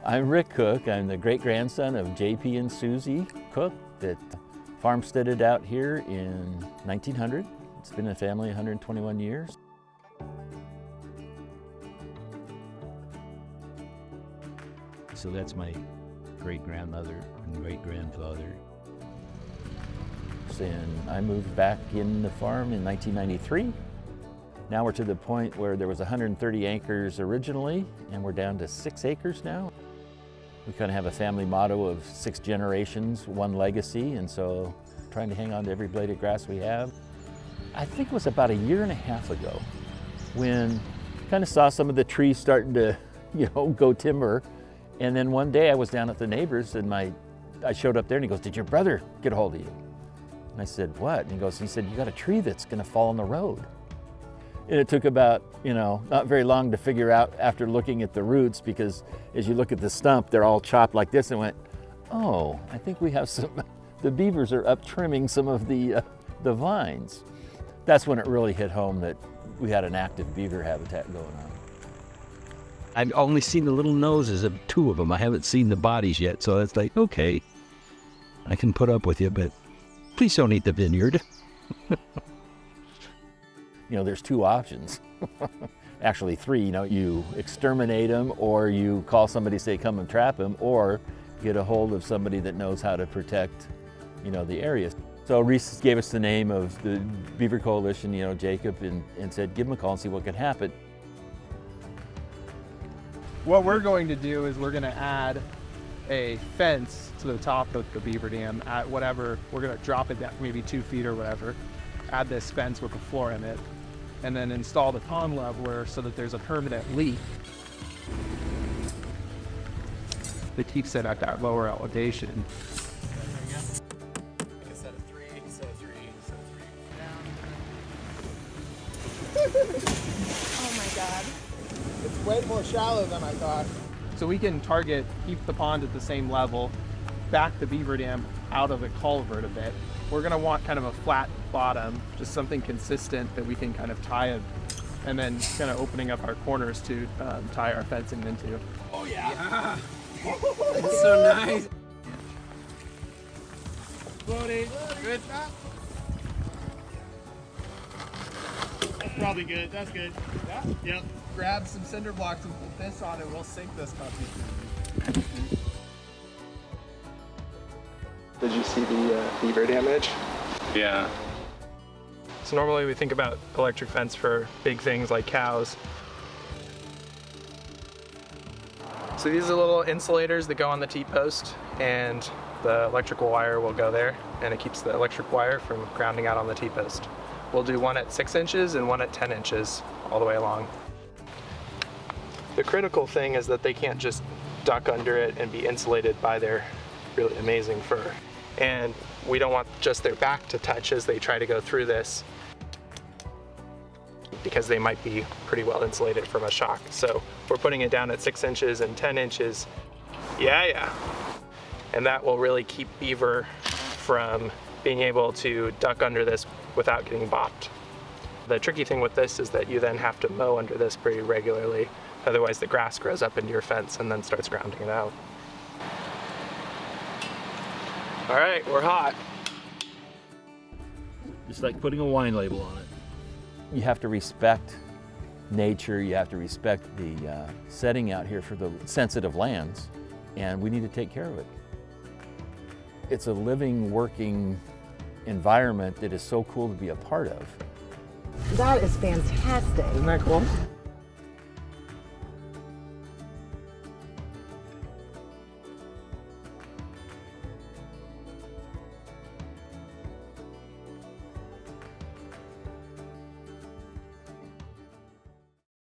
I'm Rick Cook. I'm the great-grandson of J.P. and Susie Cook that farmsteaded out here in 1900. It's been in the family 121 years. So that's my great-grandmother and great-grandfather. And I moved back in the farm in 1993. Now we're to the point where there was 130 acres originally, and we're down to 6 acres now. We kind of have a family motto of 6 generations, 1 legacy, and so trying to hang on to every blade of grass we have. I think it was about 1.5 years ago when I kind of saw some of the trees starting to, go timber. And then one day I was down at the neighbor's and I showed up there and he goes, "Did your brother get a hold of you?" And I said, "What?" And he said, "You got a tree that's gonna fall on the road." And it took about, not very long to figure out after looking at the roots, because as you look at the stump, they're all chopped like this, and went, "Oh, I think we have the beavers are up trimming some of the vines." That's when it really hit home that we had an active beaver habitat going on. I've only seen the little noses of 2 of them. I haven't seen the bodies yet, so it's like, okay, I can put up with you, but please don't eat the vineyard. There's 2 options. Actually 3, you exterminate them, or you call somebody, say, come and trap them, or get a hold of somebody that knows how to protect, the area. So Reese gave us the name of the Beaver Coalition, Jacob, and said, give them a call and see what can happen. What we're going to do is we're going to add a fence to the top of the beaver dam at whatever, we're going to drop it down maybe 2 feet or whatever, add this fence with a floor in it, and then install the pond leveler so that there's a permanent leak that keeps it at that lower elevation. Oh my God. It's way more shallow than I thought. So we can keep the pond at the same level, back the beaver dam out of the culvert a bit. We're gonna want kind of a flat bottom, just something consistent that we can kind of tie it, and then kind of opening up our corners to tie our fencing into. Oh yeah! That's so nice. Floating. Good. That's probably good. That's good. Yeah? Yep. Grab some cinder blocks and put this on it. We'll sink this puppy. Did you see the beaver damage? Yeah. So normally we think about electric fence for big things like cows. So these are little insulators that go on the T-post, and the electrical wire will go there, and it keeps the electric wire from grounding out on the T-post. We'll do one at 6 inches and one at 10 inches all the way along. The critical thing is that they can't just duck under it and be insulated by their really amazing fur. And we don't want just their back to touch as they try to go through this, because they might be pretty well insulated from a shock. So we're putting it down at 6 inches and 10 inches. Yeah. And that will really keep beaver from being able to duck under this without getting bopped. The tricky thing with this is that you then have to mow under this pretty regularly. Otherwise the grass grows up into your fence and then starts grounding it out. All right, we're hot. Just like putting a wine label on it. You have to respect nature, you have to respect the setting out here for the sensitive lands, and we need to take care of it. It's a living, working environment that is so cool to be a part of. That is fantastic. Isn't that cool?